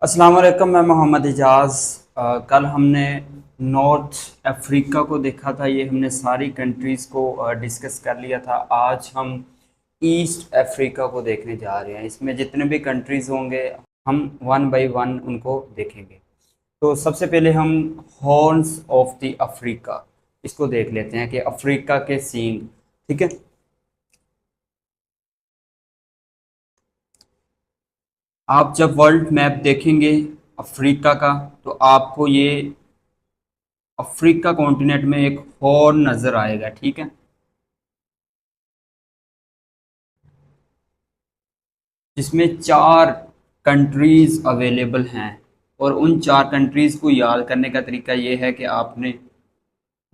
अस्सलाम वालेकुम। मैं मोहम्मद इजाज़। कल हमने नॉर्थ अफ्रीका को देखा था। ये हमने सारी कंट्रीज़ को डिस्कस कर लिया था। आज हम ईस्ट अफ्रीका को देखने जा रहे हैं। इसमें जितने भी कंट्रीज़ होंगे हम वन बाय वन उनको देखेंगे। तो सबसे पहले हम हॉर्न्स ऑफ द अफ्रीका इसको देख लेते हैं कि अफ्रीका के सींग। ठीक है। आप जब वर्ल्ड मैप देखेंगे अफ्रीका का तो आपको ये अफ्रीका कॉन्टिनेंट में एक हॉर्न नजर आएगा। ठीक है। जिसमें चार कंट्रीज अवेलेबल हैं और उन चार कंट्रीज को याद करने का तरीका ये है कि आपने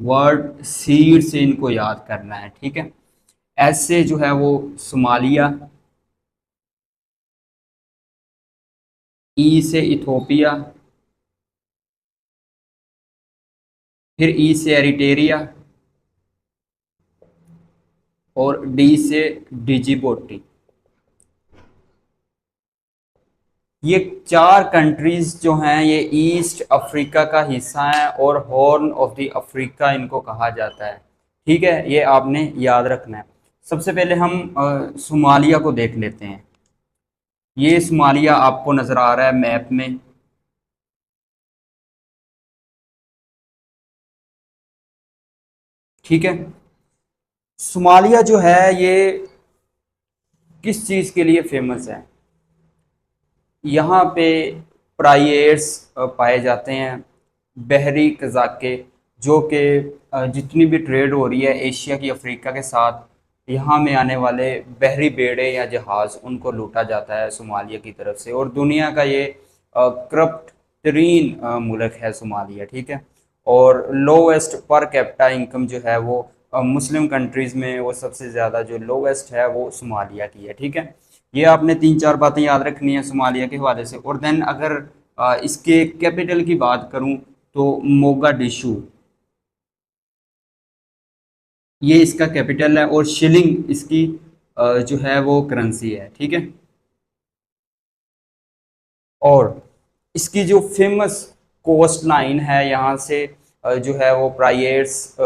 वर्ड सीड से इनको याद करना है। ठीक है। ऐसे जो है वो सोमालिया, ई से इथोपिया, फिर ई से एरिटेरिया और डी से डिजिबोटी। ये चार कंट्रीज जो हैं ये ईस्ट अफ्रीका का हिस्सा हैं और हॉर्न ऑफ द अफ्रीका इनको कहा जाता है। ठीक है। ये आपने याद रखना है। सबसे पहले हम सोमालिया को देख लेते हैं। ये सोमालिया आपको नजर आ रहा है मैप में। ठीक है। सोमालिया जो है ये किस चीज़ के लिए फेमस है? यहाँ पे प्राइएट्स पाए जाते हैं, बहरी कज़ाके, जो कि जितनी भी ट्रेड हो रही है एशिया की अफ्रीका के साथ, यहाँ में आने वाले बहरी बेड़े या जहाज़ उनको लूटा जाता है सोमालिया की तरफ से। और दुनिया का ये करप्ट तरीन मुल्क है सोमालिया। ठीक है। और लोवेस्ट पर कैपिटा इनकम जो है वो मुस्लिम कंट्रीज़ में वो सबसे ज़्यादा जो लोवेस्ट है वो सोमालिया की है। ठीक है। ये आपने तीन चार बातें याद रखनी है सोमालिया के हवाले से। और देन अगर इसके कैपिटल की बात करूं तो मोगाडिशु ये इसका कैपिटल है और शिलिंग इसकी जो है वो करेंसी है। ठीक है। और इसकी जो फेमस कोस्ट लाइन है यहाँ से जो है वो प्राइएट्स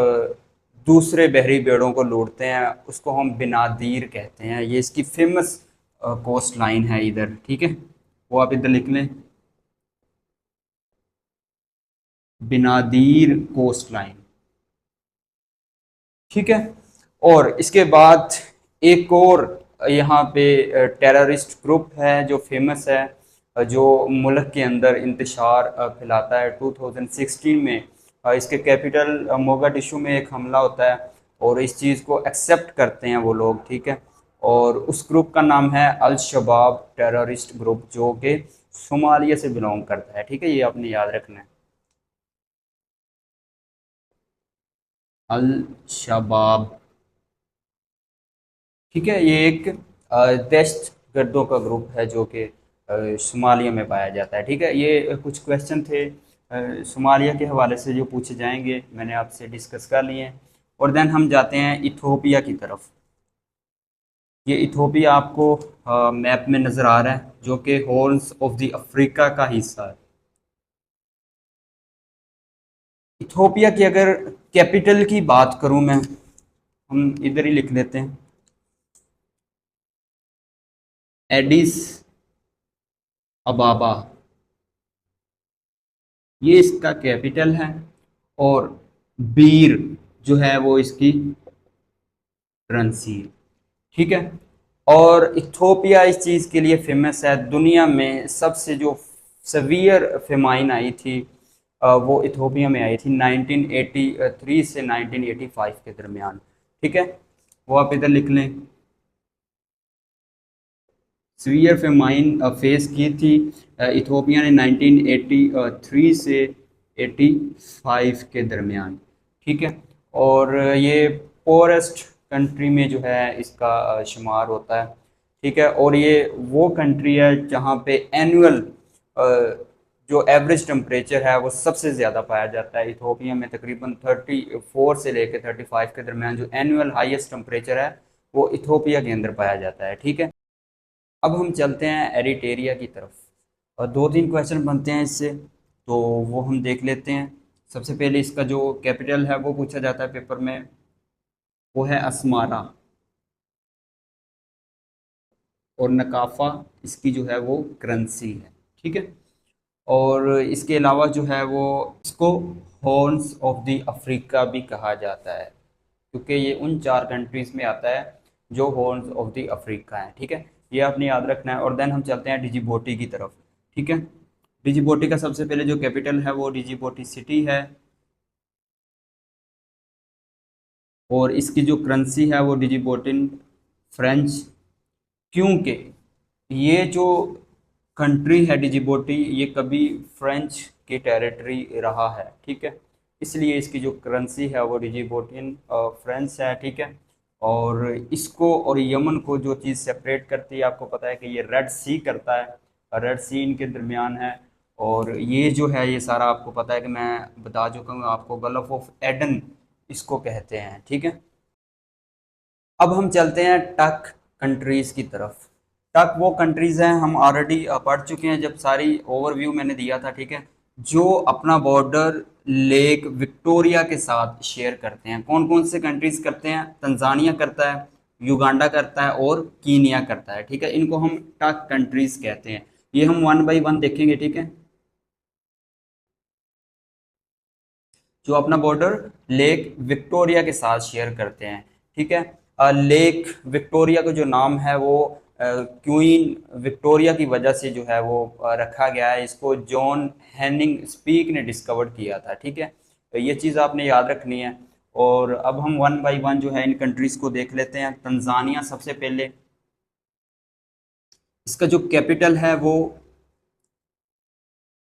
दूसरे बहरी बेड़ों को लूटते हैं, उसको हम बिनादीर कहते हैं। ये इसकी फेमस कोस्ट लाइन है इधर। ठीक है। वो आप इधर लिख लें, बिनादीर कोस्ट लाइन। ठीक है। और इसके बाद एक और यहाँ पे टेररिस्ट ग्रुप है जो फेमस है, जो मुल्क के अंदर इंतशार फैलाता है। 2016 में इसके कैपिटल मोगाडिशु में एक हमला होता है और इस चीज़ को एक्सेप्ट करते हैं वो लोग। ठीक है। और उस ग्रुप का नाम है अल शबाब टेररिस्ट ग्रुप, जो कि सोमालिया से बिलोंग करता है। ठीक है। ये आपने याद रखना है, अल शबाब। ठीक है। ये एक दहशत गर्दों का ग्रुप है जो कि सोमालिया में पाया जाता है। ठीक है। ये कुछ क्वेश्चन थे सोमालिया के हवाले से जो पूछे जाएंगे, मैंने आपसे डिस्कस कर लिए हैं। और देन हम जाते हैं इथोपिया की तरफ। ये इथोपिया आपको मैप में नज़र आ रहा है जो कि हॉर्न्स ऑफ द अफ्रीका का हिस्सा है। इथोपिया की अगर कैपिटल की बात करूं मैं, हम इधर ही लिख लेते हैं, एडिस अबाबा। ये इसका कैपिटल है। और बीर जो है वो इसकी करेंसी है। ठीक है। और इथोपिया इस चीज़ के लिए फेमस है, दुनिया में सबसे जो सवियर फेमाइन आई थी वो इथोपिया में आई थी 1983 से 1985 के दरमियान। ठीक है। वो आप इधर लिख लें, सीवियर फेमाइन फेस की थी इथोपिया ने 1983 से 85 के दरमियान। ठीक है। और ये पोरेस्ट कंट्री में जो है इसका शुमार होता है। ठीक है। और ये वो कंट्री है जहाँ पे एनुअल जो एवरेज टेम्परेचर है वो सबसे ज़्यादा पाया जाता है। इथोपिया में तकरीबन 34 से लेकर 35 के दरमियान जो एनुअल हाईएस्ट टेम्परेचर है वो इथोपिया के अंदर पाया जाता है। ठीक है। अब हम चलते हैं एरिटेरिया की तरफ। और दो तीन क्वेश्चन बनते हैं इससे, तो वो हम देख लेते हैं। सबसे पहले इसका जो कैपिटल है वो पूछा जाता है पेपर में, वो है अस्मारा। और नकाफा इसकी जो है वो करेंसी है, ठीक है। और इसके अलावा जो है वो इसको हॉर्न्स ऑफ द अफ्रीका भी कहा जाता है, क्योंकि ये उन चार कंट्रीज में आता है जो हॉर्न्स ऑफ द अफ्रीका है, ठीक है। ये आपने याद रखना है। और देन हम चलते हैं डिजिबोटी की तरफ, ठीक है। डिजिबोटी का सबसे पहले जो कैपिटल है वो डिजिबोटी सिटी है। और इसकी जो करेंसी है वो डिजिबोटिन फ्रेंच, क्योंकि ये जो कंट्री है डिजिबोटी, ये कभी फ्रेंच की टेरिटरी रहा है, ठीक है। इसलिए इसकी जो करेंसी है वो डिजिबोटिन फ्रेंच है, ठीक है। और इसको और यमन को जो चीज़ सेपरेट करती है, आपको पता है कि ये रेड सी करता है, रेड सी इनके दरमियान है। और ये जो है ये सारा आपको पता है कि मैं बता चुका हूँ आपको, गल्फ ऑफ एडन इसको कहते हैं, ठीक है। अब हम चलते हैं टक कंट्रीज की तरफ। टक वो कंट्रीज हैं, हम ऑलरेडी पढ़ चुके हैं जब सारी ओवरव्यू मैंने दिया था, ठीक है। जो अपना बॉर्डर लेक विक्टोरिया के साथ शेयर करते हैं। कौन कौन से कंट्रीज करते हैं? तंजानिया करता है, युगांडा करता है और कीनिया करता है, ठीक है। इनको हम टक कंट्रीज कहते हैं। ये हम वन बाई वन देखेंगे, ठीक है। जो अपना बॉर्डर लेक विक्टोरिया के साथ शेयर करते हैं, ठीक है। लेक विक्टोरिया का जो नाम है वो क्वीन विक्टोरिया की वजह से जो है वो रखा गया है। इसको जॉन हेनिंग स्पीक ने डिस्कवर किया था, ठीक है। तो ये चीज़ आपने याद रखनी है। और अब हम वन बाई वन जो है इन कंट्रीज को देख लेते हैं। तंजानिया सबसे पहले, इसका जो कैपिटल है वो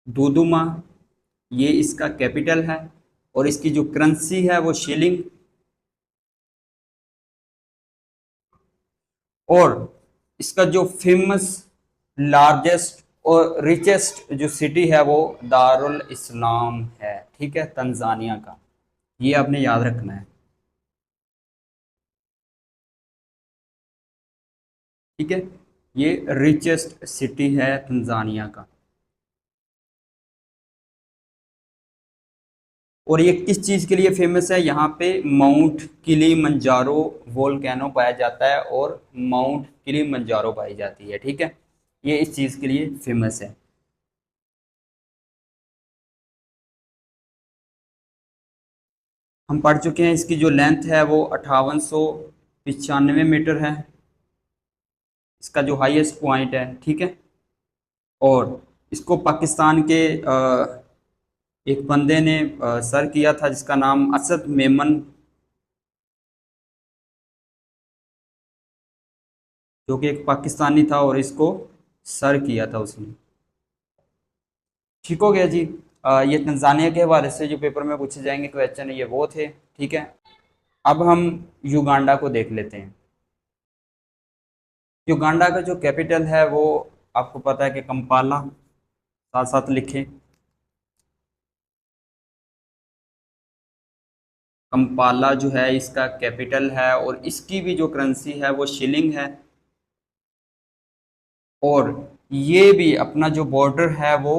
दूदुमा, ये इसका कैपिटल है। और इसकी जो करेंसी है वो शिलिंग। और इसका जो फेमस लार्जेस्ट और रिचेस्ट जो सिटी है वो दारुल इस्लाम है, ठीक है, तंजानिया का। ये आपने याद रखना है, ठीक है। ये रिचेस्ट सिटी है तंजानिया का। और ये किस चीज़ के लिए फेमस है? यहाँ पे माउंट किलीमंजारो वोल्केनो पाया जाता है और माउंट किलीमंजारो पाई जाती है, ठीक है। ये इस चीज़ के लिए फेमस है। हम पढ़ चुके हैं इसकी जो लेंथ है वो 5895 मीटर है, इसका जो हाईएस्ट पॉइंट है, ठीक है। और इसको पाकिस्तान के एक बंदे ने सर किया था जिसका नाम असद मेमन, जो कि एक पाकिस्तानी था, और इसको सर किया था उसने। ठीक हो गया जी। ये तंजानिया के हवाले से जो पेपर में पूछे जाएंगे क्वेश्चन ये वो थे, ठीक है। अब हम युगांडा को देख लेते हैं। युगांडा का जो कैपिटल है वो आपको पता है कि कंपाला, साथ साथ लिखें, कंपाला जो है इसका कैपिटल है। और इसकी भी जो करेंसी है वो शिलिंग है। और ये भी अपना जो बॉर्डर है वो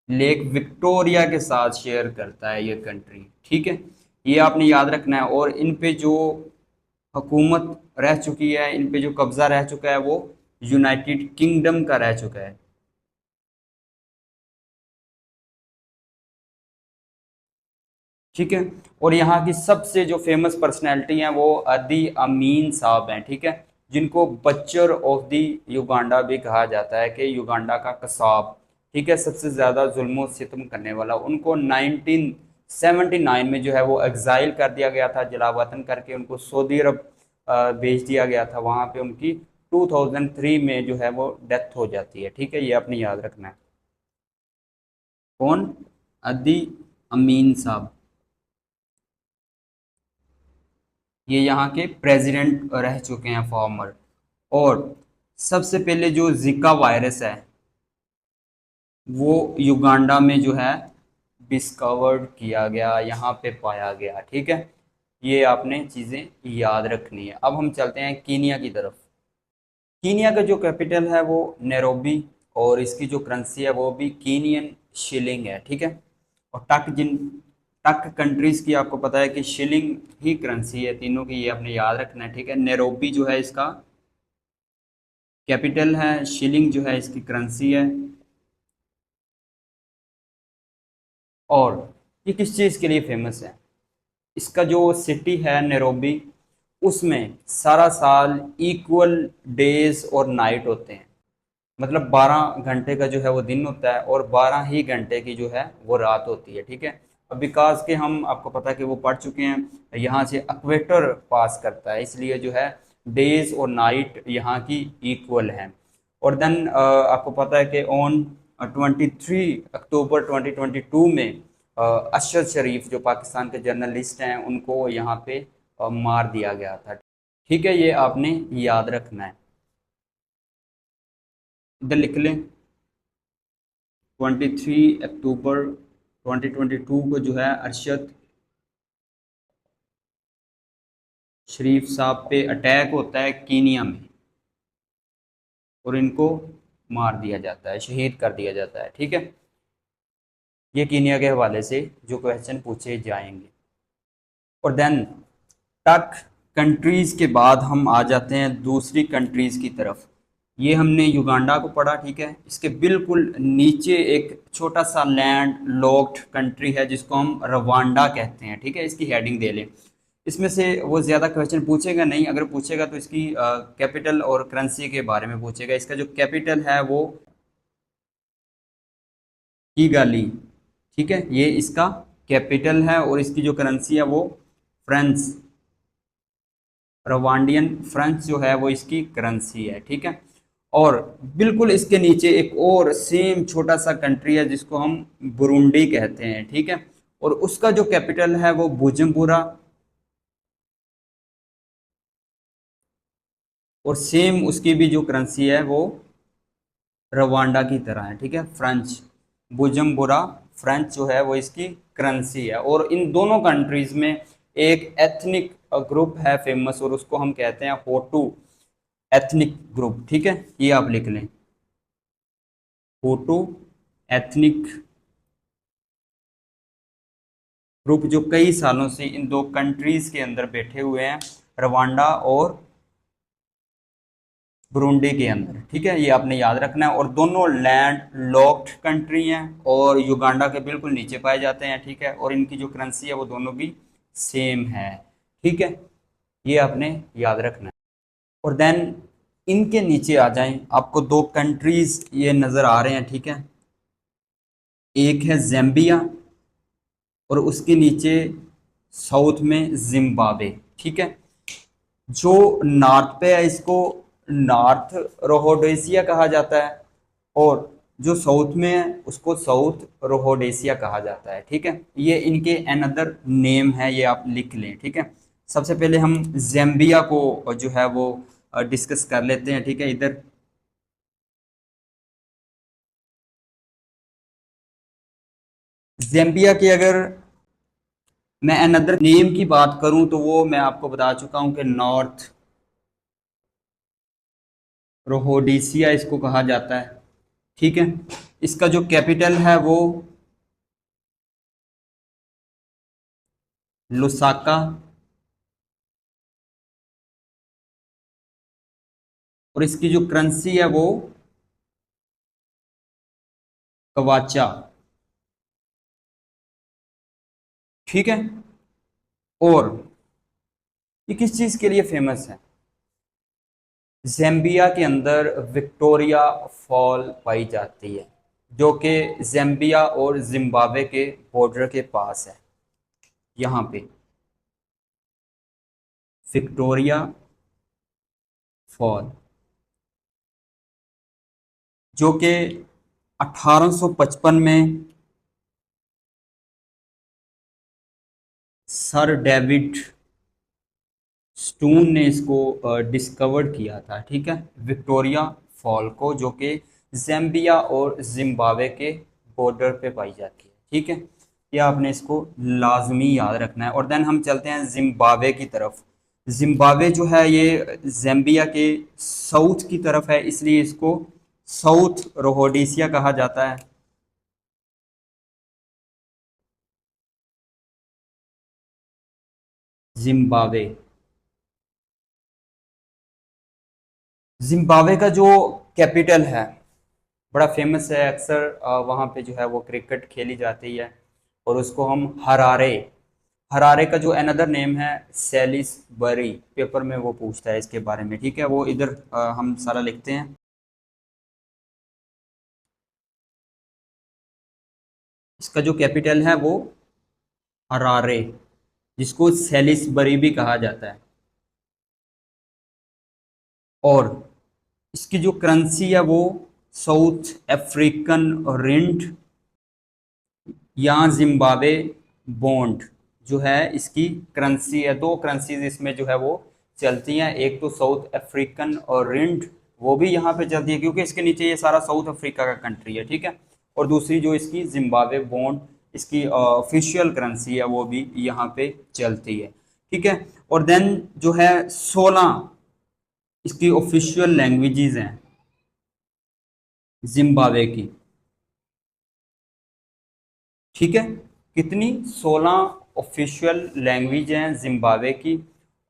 लेक विक्टोरिया के साथ शेयर करता है ये कंट्री, ठीक है। ये आपने याद रखना है। और इन पे जो हुकूमत रह चुकी है, इन पे जो कब्जा रह चुका है वो यूनाइटेड किंगडम का रह चुका है, ठीक है। और यहाँ की सबसे जो फेमस पर्सनैलिटी हैं वो अदी अमीन साहब हैं, ठीक है। जिनको बच्चर ऑफ द युगांडा भी कहा जाता है, कि युगांडा का कसाब, ठीक है, सबसे ज़्यादा जुल्म सितम करने वाला। उनको 1979 में जो है वो एग्जाइल कर दिया गया था, जलावतन करके उनको सऊदी अरब भेज दिया गया था। वहाँ पे उनकी 2003 में जो है वो डेथ हो जाती है, ठीक है। ये आपने याद रखना है। कौन? अदी अमीन साहब, ये यहाँ के प्रेसिडेंट रह चुके हैं, फॉर्मर। और सबसे पहले जो जिका वायरस है वो युगांडा में जो है डिस्कवर्ड किया गया, यहाँ पे पाया गया, ठीक है। ये आपने चीज़ें याद रखनी है। अब हम चलते हैं कीनिया की तरफ। कीनिया का जो कैपिटल है वो नैरोबी, और इसकी जो करेंसी है वो भी कीनियन शिलिंग है, ठीक है। और टक कंट्रीज की आपको पता है कि शिलिंग ही करेंसी है तीनों की, ये आपने याद रखना है, ठीक है। नैरोबी जो है इसका कैपिटल है, शिलिंग जो है इसकी करेंसी है। और ये किस चीज़ के लिए फेमस है? इसका जो सिटी है नैरोबी, उसमें सारा साल इक्वल डेज और नाइट होते हैं। मतलब 12 घंटे का जो है वो दिन होता है और 12 ही घंटे की जो है वो रात होती है, ठीक है। अब बिकॉज के हम आपको पता है कि वो पढ़ चुके हैं, यहाँ से इक्वेटर पास करता है, इसलिए जो है डेज और नाइट यहाँ की इक्वल हैं। और देन आपको पता है कि ऑन 23 अक्टूबर 2022 में अशरफ शरीफ जो पाकिस्तान के जर्नलिस्ट हैं उनको यहाँ पे मार दिया गया था, ठीक है। ये आपने याद रखना है, इधर लिख लें। 23 अक्टूबर 2022 को जो है अरशद शरीफ साहब पे अटैक होता है कीनिया में, और इनको मार दिया जाता है, शहीद कर दिया जाता है, ठीक है। ये कीनिया के हवाले से जो क्वेश्चन पूछे जाएंगे। और देन टक कंट्रीज के बाद हम आ जाते हैं दूसरी कंट्रीज की तरफ। ये हमने युगांडा को पढ़ा, ठीक है। इसके बिल्कुल नीचे एक छोटा सा लैंड लॉक्ड कंट्री है जिसको हम रवांडा कहते हैं, ठीक है। इसकी हेडिंग दे लें। इसमें से वो ज़्यादा क्वेश्चन पूछेगा नहीं, अगर पूछेगा तो इसकी कैपिटल और करेंसी के बारे में पूछेगा। इसका जो कैपिटल है वो किगाली, ठीक है, ये इसका कैपिटल है। और इसकी जो करेंसी है वो फ्रेंच, रवांडियन फ्रेंच जो है वो इसकी करेंसी है, ठीक है। और बिल्कुल इसके नीचे एक और सेम छोटा सा कंट्री है जिसको हम बुरुंडी कहते हैं, ठीक है। और उसका जो कैपिटल है वो बुजुम्बुरा, और सेम उसकी भी जो करेंसी है वो रवांडा की तरह है, ठीक है, फ्रेंच। बुजुम्बुरा फ्रेंच जो है वो इसकी करेंसी है। और इन दोनों कंट्रीज में एक एथनिक ग्रुप है फेमस, और उसको हम कहते हैं होटू एथनिक ग्रुप, ठीक है। ये आप लिख लें, होटू एथनिक ग्रुप, जो कई सालों से इन दो कंट्रीज के अंदर बैठे हुए हैं, रवांडा और ब्रूंडी के अंदर, ठीक है। ये आपने याद रखना है। और दोनों लैंड लॉक्ड कंट्री हैं और युगांडा के बिल्कुल नीचे पाए जाते हैं, ठीक है। और इनकी जो करेंसी है वो दोनों की सेम है, ठीक है। ये आपने याद रखना है। और देन इनके नीचे आ जाएं, आपको दो कंट्रीज ये नज़र आ रहे हैं, ठीक है। एक है जैम्बिया और उसके नीचे साउथ में जिम्बाब्वे, ठीक है। जो नॉर्थ पे है इसको नॉर्थ रोहोडेसिया कहा जाता है, और जो साउथ में है उसको साउथ रोहोडेसिया कहा जाता है, ठीक है। ये इनके अनदर नेम है, ये आप लिख लें, ठीक है। सबसे पहले हम जैम्बिया को जो है वो डिस्कस कर लेते हैं, ठीक है। इधर जैम्बिया की अगर मैं अनदर नेम की बात करूं तो वो मैं आपको बता चुका हूं कि नॉर्थ रोहोडेसिया इसको कहा जाता है, ठीक है। इसका जो कैपिटल है वो लुसाका, और इसकी जो करेंसी है वो कवाचा, ठीक है। और ये किस चीज के लिए फेमस है? ज़ैम्बिया के अंदर विक्टोरिया फॉल पाई जाती है, जो कि ज़ैम्बिया और जिम्बाब्वे के बॉर्डर के पास है। यहाँ पे विक्टोरिया फॉल, जो कि 1855 में सर डेविड स्टोन ने इसको डिस्कवर किया था, ठीक है, विक्टोरिया फॉल को, जो कि ज़ैम्बिया और जिम्बाब्वे के बॉर्डर पे पाई जाती है, ठीक है। ये आपने इसको लाजमी याद रखना है। और देन हम चलते हैं जिम्बाब्वे की तरफ। जिम्बाब्वे जो है ये ज़ैम्बिया के साउथ की तरफ है, इसलिए इसको साउथ रोहोडेशिया कहा जाता है। जिम्बाब्वे। जिम्बाब्वे का जो कैपिटल है बड़ा फेमस है, अक्सर वहाँ पे जो है वो क्रिकेट खेली जाती है, और उसको हम हरारे, हरारे का जो अनदर नेम है सेलिसबरी, पेपर में वो पूछता है इसके बारे में, ठीक है, वो इधर हम सारा लिखते हैं। इसका जो कैपिटल है वो हरारे, जिसको सेलिसबरी भी कहा जाता है। और इसकी जो करेंसी है वो साउथ अफ्रीकन रिंड या जिम्बाब्वे बॉन्ड जो है इसकी करेंसी है। दो करेंसीज इसमें जो है वो चलती हैं, एक तो साउथ अफ्रीकन और रिंड, वो भी यहाँ पे चलती है क्योंकि इसके नीचे ये सारा साउथ अफ्रीका का कंट्री है, ठीक है। और दूसरी जो इसकी जिम्बाब्वे बॉन्ड, इसकी ऑफिशियल करेंसी है, वो भी यहाँ पे चलती है, ठीक है। और देन जो है 16 इसकी ऑफिशियल लैंग्वेजेस हैं जिम्बाब्वे की, ठीक है। कितनी? 16 ऑफिशियल लैंग्वेज हैं जिम्बाब्वे की।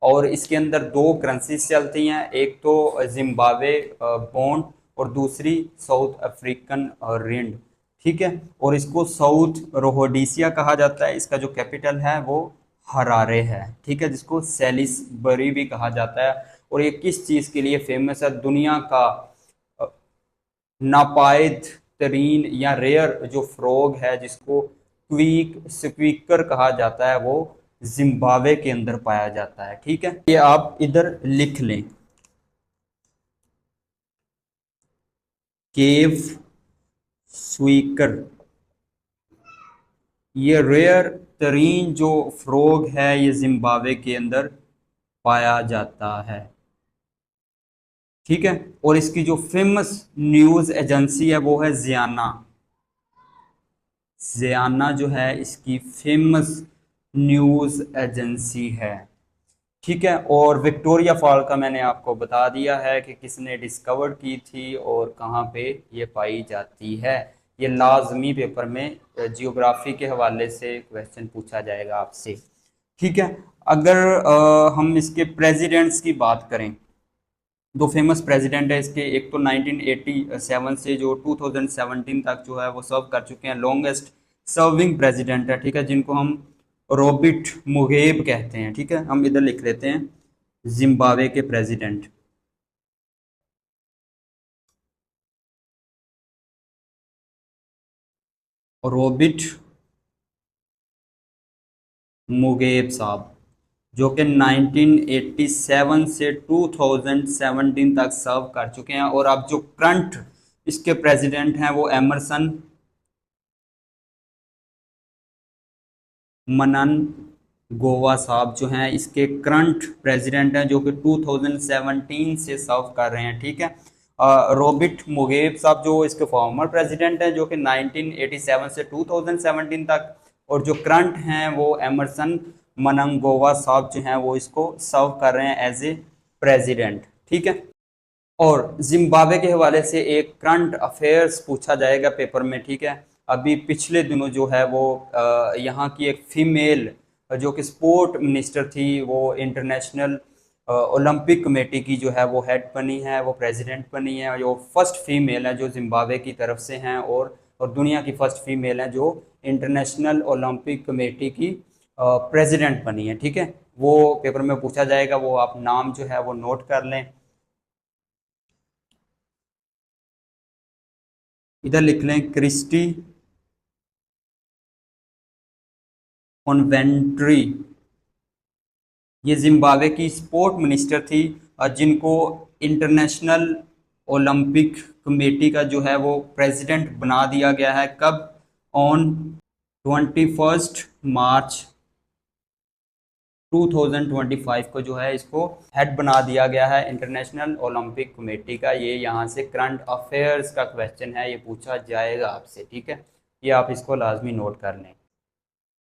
और इसके अंदर दो करेंसीज चलती हैं, एक तो जिम्बाब्वे बॉन्ड और दूसरी साउथ अफ्रीकन रिंड, ठीक है। और इसको साउथ रोहोडेशिया कहा जाता है। इसका जो कैपिटल है वो हरारे है, ठीक है, जिसको सेलिसबरी भी कहा जाता है। और ये किस चीज़ के लिए फेमस है? दुनिया का नापायद तरीन या रेयर जो फ्रॉग है, जिसको क्वीक स्क्वीकर कहा जाता है, वो जिम्बाब्वे के अंदर पाया जाता है, ठीक है। ये आप इधर लिख लें, केव स्क्वीकर। ये रेयर तरीन जो फ्रॉग है, ये जिम्बाब्वे के अंदर पाया जाता है, ठीक है। और इसकी जो फेमस न्यूज एजेंसी है वो है जियाना। जियाना जो है इसकी फेमस न्यूज एजेंसी है, ठीक है। और विक्टोरिया फॉल का मैंने आपको बता दिया है कि किसने डिस्कवर की थी और कहाँ पे ये पाई जाती है। ये लाजमी पेपर में जियोग्राफी के हवाले से क्वेश्चन पूछा जाएगा आपसे, ठीक है। अगर हम इसके प्रेसिडेंट्स की बात करें, दो फेमस प्रेसिडेंट है इसके, एक तो 1987 से जो 2017 तक जो है वो सर्व कर चुके हैं, लॉन्गेस्ट सर्विंग प्रेसिडेंट है, ठीक है, जिनको हम रॉबिट मुगेब कहते हैं, ठीक है। हम इधर लिख लेते हैं जिम्बाब्वे के प्रेसिडेंट, रॉबिट मुगेब साहब, जो कि 1987 से 2017 तक सर्व कर चुके हैं। और अब जो करंट इसके प्रेसिडेंट हैं वो एमरसन मनन गोवा साहब जो हैं इसके करंट प्रेसिडेंट हैं, जो कि 2017 से सर्व कर रहे हैं, ठीक है। रॉबिट मुगेब साहब जो इसके फॉर्मर प्रेसिडेंट हैं, जो कि 1987 से 2017 तक। और जो करंट हैं वो एमरसन मनंगोवा साहब जो हैं वो इसको सर्व कर रहे हैं एज ए प्रेसिडेंट, ठीक है। और जिम्बाब्वे के हवाले से एक करंट अफेयर्स पूछा जाएगा पेपर में, ठीक है। अभी पिछले दिनों जो है वो यहाँ की एक फीमेल जो कि स्पोर्ट मिनिस्टर थी, वो इंटरनेशनल ओलंपिक कमेटी की जो है वो हेड बनी है, वो प्रेसिडेंट बनी है, जो फर्स्ट फीमेल है जो जिम्बाब्वे की तरफ से हैं, और दुनिया की फर्स्ट फीमेल है जो इंटरनेशनल ओलंपिक कमेटी की प्रेसिडेंट बनी है, ठीक है। वो पेपर में पूछा जाएगा, वो आप नाम जो है वो नोट कर लें। इधर लिख लें क्रिस्टी कॉन्वेंट्री। ये जिम्बाब्वे की स्पोर्ट मिनिस्टर थी, जिनको इंटरनेशनल ओलंपिक कमेटी का जो है वो प्रेसिडेंट बना दिया गया है। कब? ऑन 21 मार्च 2025 को जो है इसको हेड बना दिया गया है इंटरनेशनल ओलंपिक कमेटी का। ये यहाँ से करंट अफेयर्स का क्वेश्चन है, ये पूछा जाएगा आपसे, ठीक है। ये आप इसको लाजमी नोट कर लें।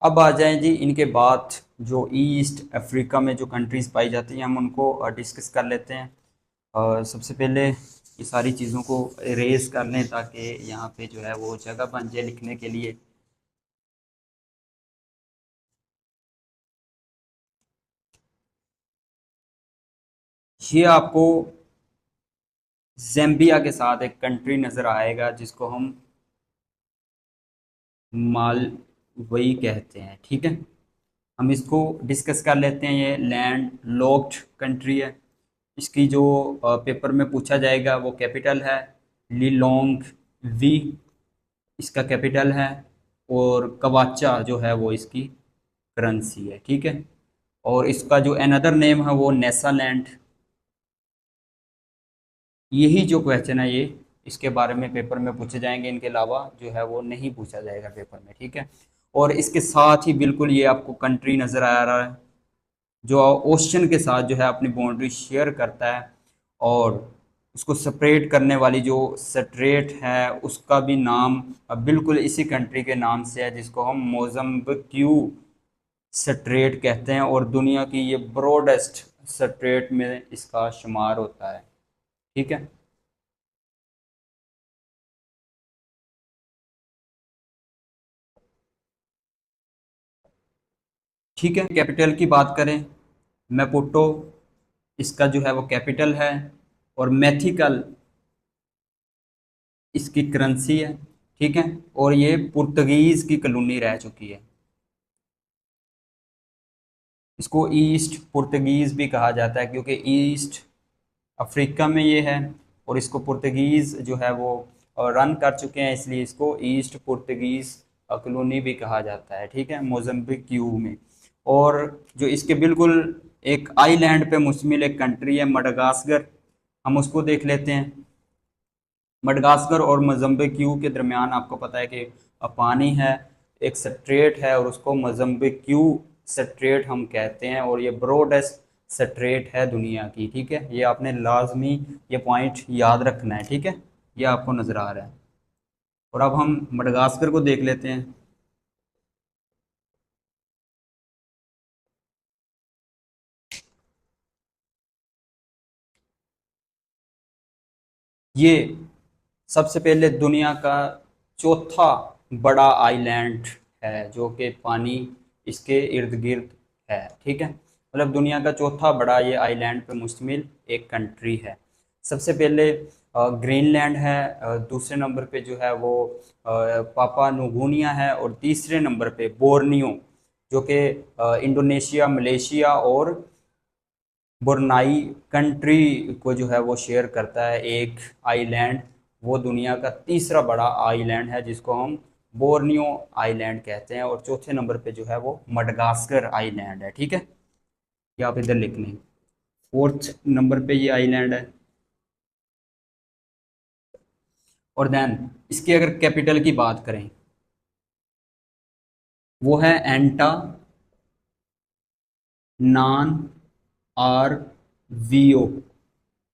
अब आ जाएं जी इनके बाद जो ईस्ट अफ्रीका में जो कंट्रीज़ पाई जाती हैं, हम उनको डिस्कस कर लेते हैं। सबसे पहले ये सारी चीज़ों को इरेज कर लें ताकि यहाँ पे जो है वो जगह बन जाए लिखने के लिए। ये आपको ज़ैम्बिया के साथ एक कंट्री नज़र आएगा जिसको हम मालवई कहते हैं, ठीक है। हम इसको डिस्कस कर लेते हैं। ये लैंड लॉक्ड कंट्री है। इसकी जो पेपर में पूछा जाएगा वो कैपिटल है लिलोंग वी, इसका कैपिटल है। और कवाचा जो है वो इसकी करेंसी है, ठीक है। और इसका जो अनदर नेम है वो नेसालैंड। यही जो क्वेश्चन है ये इसके बारे में पेपर में पूछे जाएंगे, इनके अलावा जो है वो नहीं पूछा जाएगा पेपर में, ठीक है। और इसके साथ ही बिल्कुल ये आपको कंट्री नज़र आ रहा है जो ओशन के साथ जो है अपनी बाउंड्री शेयर करता है। और उसको सेपरेट करने वाली जो स्ट्रेट है उसका भी नाम बिल्कुल इसी कंट्री के नाम से है जिसको हम मोजम्बिक्यू स्ट्रेट कहते हैं। और दुनिया की ये ब्रॉडेस्ट स्ट्रेट में इसका शुमार होता है, ठीक है। ठीक है, कैपिटल की बात करें, मैपुटो इसका जो है वो कैपिटल है। और मैथिकल इसकी करेंसी है, ठीक है। और ये पुर्तगीज की कॉलोनी रह चुकी है। इसको ईस्ट पुर्तगीज भी कहा जाता है क्योंकि ईस्ट अफ्रीका में ये है। और इसको पुर्तगीज जो है वो रन कर चुके हैं, इसलिए इसको ईस्ट पुर्तगीज कॉलोनी भी कहा जाता है, ठीक है, मोजम्बिक में। और जो इसके बिल्कुल एक आइलैंड पे मुश्तमिल एक कंट्री है मडागास्कर, हम उसको देख लेते हैं। मडगास्कर और मोजम्बिक्यू के दरमियान आपको पता है कि पानी है, एक स्ट्रेट है और उसको मोजम्बिक्यू स्ट्रेट हम कहते हैं। और ये ब्रॉडेस्ट स्ट्रेट है दुनिया की, ठीक है। ये आपने लाजमी ये पॉइंट याद रखना है, ठीक है। ये आपको नज़र आ रहा है। और अब हम मडगास्कर को देख लेते हैं। ये सबसे पहले दुनिया का चौथा बड़ा आइलैंड है जो कि पानी इसके इर्द गिर्द है, ठीक है। मतलब दुनिया का चौथा बड़ा ये आइलैंड पे मुश्तमिल एक कंट्री है। सबसे पहले ग्रीनलैंड है, दूसरे नंबर पे जो है वो पापा नुगुनिया है, और तीसरे नंबर पे बोर्नियो जो कि इंडोनेशिया मलेशिया और बुरनाई कंट्री को जो है वो शेयर करता है एक आइलैंड। वो दुनिया का तीसरा बड़ा आइलैंड है जिसको हम बोर्नियो आइलैंड कहते हैं। और चौथे नंबर पे जो है वो मडगास्कर आइलैंड है, ठीक है। ये आप इधर लिख लें, फोर्थ नंबर पे ये आइलैंड है। और देन इसकी अगर कैपिटल की बात करें वो है Antananarivo.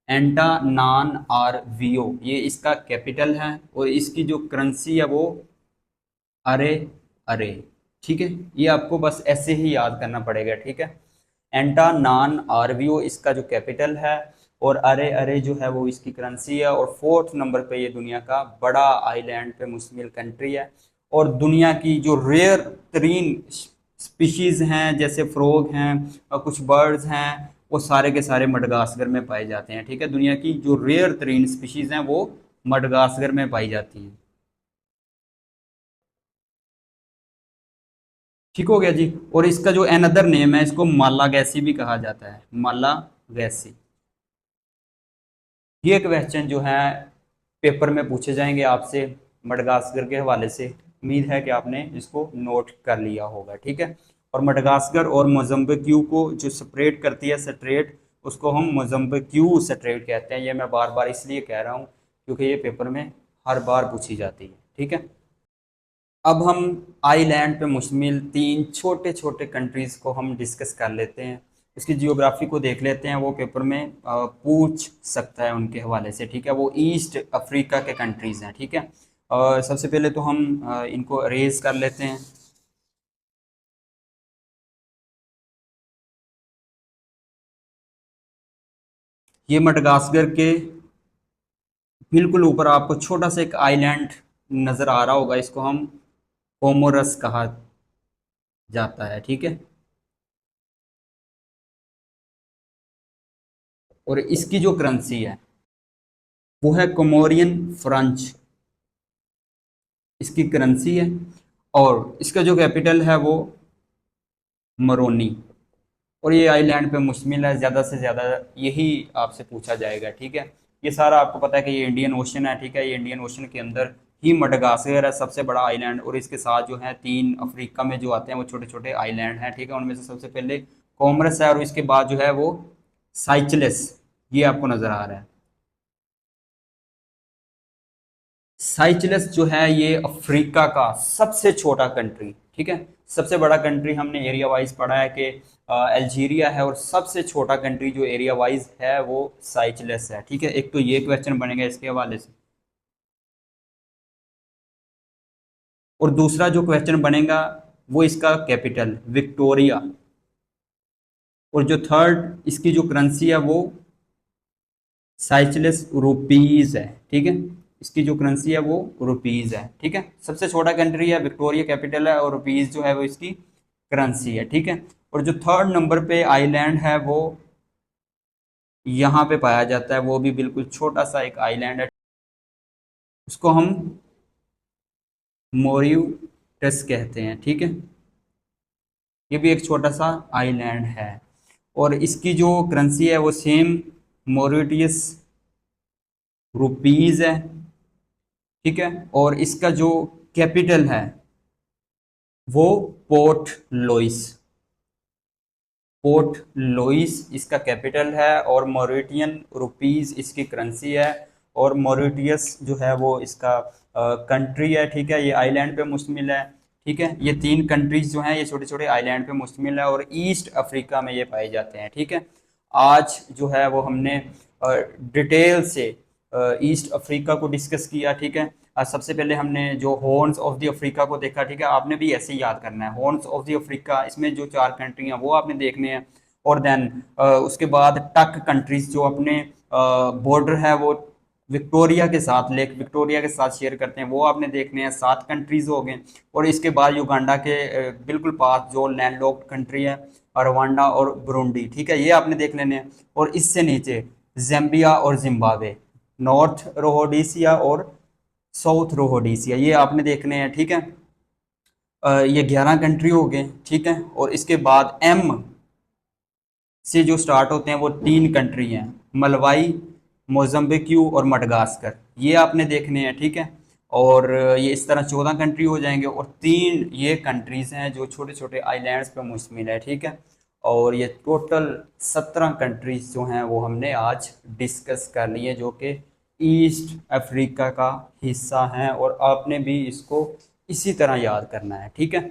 Antananarivo ये इसका कैपिटल है। और इसकी जो करेंसी है वो अरे अरे, ठीक है। ये आपको बस ऐसे ही याद करना पड़ेगा, ठीक है। एंटा नान आरवीओ इसका जो कैपिटल है, और अरे अरे जो है वो इसकी करेंसी है। और फोर्थ नंबर पे ये दुनिया का बड़ा आइलैंड पे मुश्तमिल कंट्री है। और दुनिया की जो रेयर तरीन स्पीशीज हैं जैसे फ्रॉग हैं और कुछ बर्ड्स हैं वो सारे के सारे मडगास्कर में पाए जाते हैं, ठीक है। दुनिया की जो रेयर तरीन स्पीशीज हैं वो मडगास्कर में पाई जाती हैं। ठीक हो गया जी। और इसका जो अनदर नेम है इसको मालागैसी भी कहा जाता है, मालागैसी। ये क्वेश्चन जो है पेपर में पूछे जाएंगे आपसे मडगास्कर के हवाले से। उम्मीद है कि आपने इसको नोट कर लिया होगा, ठीक है। और मडगास्कर और मोजम्बिक्यू को जो सेपरेट करती है स्ट्रेट उसको हम मोजम्बिक्यू स्ट्रेट कहते हैं। ये मैं बार बार इसलिए कह रहा हूँ क्योंकि ये पेपर में हर बार पूछी जाती है, ठीक है। अब हम आइलैंड पे मुश्तमिल तीन छोटे छोटे कंट्रीज़ को हम डिस्कस कर लेते हैं। उसकी जियोग्राफी को देख लेते हैं, वो पेपर में पूछ सकता है उनके हवाले से, ठीक है। वो ईस्ट अफ्रीका के कंट्रीज़ हैं, ठीक है। सबसे पहले तो हम इनको रेज कर लेते हैं। ये मडगास्कर के बिल्कुल ऊपर आपको छोटा सा एक आइलैंड नजर आ रहा होगा, इसको हम कोमोरस कहा जाता है, ठीक है। और इसकी जो करेंसी है वो है कोमोरियन फ्रंच, इसकी करेंसी है। और इसका जो कैपिटल है वो मरोनी। और ये आइलैंड पे मुश्तमिल है, ज़्यादा से ज़्यादा यही आपसे पूछा जाएगा, ठीक है। ये सारा आपको पता है कि ये इंडियन ओशन है, ठीक है। ये इंडियन ओशन के अंदर ही मडगास्कर है सबसे बड़ा आइलैंड, और इसके साथ जो है तीन अफ्रीका में जो आते हैं वो छोटे छोटे आइलैंड हैं, ठीक है। उनमें से सबसे पहले कॉमरस है, और इसके बाद जो है वो साइचलेस, ये आपको नज़र आ रहा है। साइचलस जो है ये अफ्रीका का सबसे छोटा कंट्री, ठीक है। सबसे बड़ा कंट्री हमने एरिया वाइज पढ़ा है कि अल्जीरिया है, और सबसे छोटा कंट्री जो एरिया वाइज है वो साइचलस है, ठीक है। एक तो ये क्वेश्चन बनेगा इसके हवाले से, और दूसरा जो क्वेश्चन बनेगा वो इसका कैपिटल विक्टोरिया, और जो थर्ड इसकी जो करेंसी है वो साइचलस रुपीज है, ठीक है। इसकी जो करेंसी है वो रुपीज है, ठीक है। सबसे छोटा कंट्री है, विक्टोरिया कैपिटल है, और रुपीज जो है वो इसकी करेंसी है, ठीक है। और जो थर्ड नंबर पे आइलैंड है वो यहाँ पे पाया जाता है, वो भी बिल्कुल छोटा सा एक आइलैंड है, उसको हम मॉरिशस कहते हैं, ठीक है। ये भी एक छोटा सा आइलैंड है, और इसकी जो करेंसी है वो सेम मॉरिटियस रुपीज है, ठीक है। और इसका जो कैपिटल है वो पोर्ट लुइस, पोर्ट लुइस इसका कैपिटल है, और मॉरिटियन रुपीस इसकी करेंसी है। और मॉरिटियस जो है वो इसका कंट्री है, ठीक है। ये आइलैंड पे मुश्तमिल है, ठीक है। ये तीन कंट्रीज जो हैं ये छोटे छोटे आइलैंड पे मुश्तमिल है, और ईस्ट अफ्रीका में ये पाए जाते हैं, ठीक है। आज जो है वो हमने डिटेल से ईस्ट अफ्रीका को डिस्कस किया, ठीक है। सबसे पहले हमने जो हॉर्न्स ऑफ द अफ्रीका को देखा, ठीक है। आपने भी ऐसे ही याद करना है, हॉर्न्स ऑफ द अफ्रीका, इसमें जो चार कंट्री हैं वो आपने देखने हैं। और देन उसके बाद टक कंट्रीज जो अपने बॉर्डर है वो विक्टोरिया के साथ, लेक विक्टोरिया के साथ शेयर करते हैं, वो आपने देखने हैं, सात कंट्रीज हो गए। और इसके बाद युगांडा के बिल्कुल पास जो लैंडलॉक्ड कंट्री है, रवांडा और बुरुंडी, ठीक है, ये आपने देख लेने हैं। और इससे नीचे ज़ैम्बिया और जिम्बाब्वे, नॉर्थ रोहोडीसिया और साउथ रोहोडीसिया, ये आपने देखने हैं, ठीक है। ये 11 कंट्री हो गए, ठीक है। और इसके बाद एम से जो स्टार्ट होते हैं वो तीन कंट्री हैं, मलवाई, मोजम्बिक्यू और मडगास्कर, ये आपने देखने हैं, ठीक है। और ये इस तरह 14 कंट्री हो जाएंगे, और तीन ये कंट्रीज़ हैं जो छोटे छोटे आइलैंड्स पे मुश्तमिल है, ठीक है। और ये टोटल 17 कंट्रीज जो हैं वो हमने आज डिस्कस कर लिए, जो कि ईस्ट अफ्रीका का हिस्सा हैं, और आपने भी इसको इसी तरह याद करना है, ठीक है।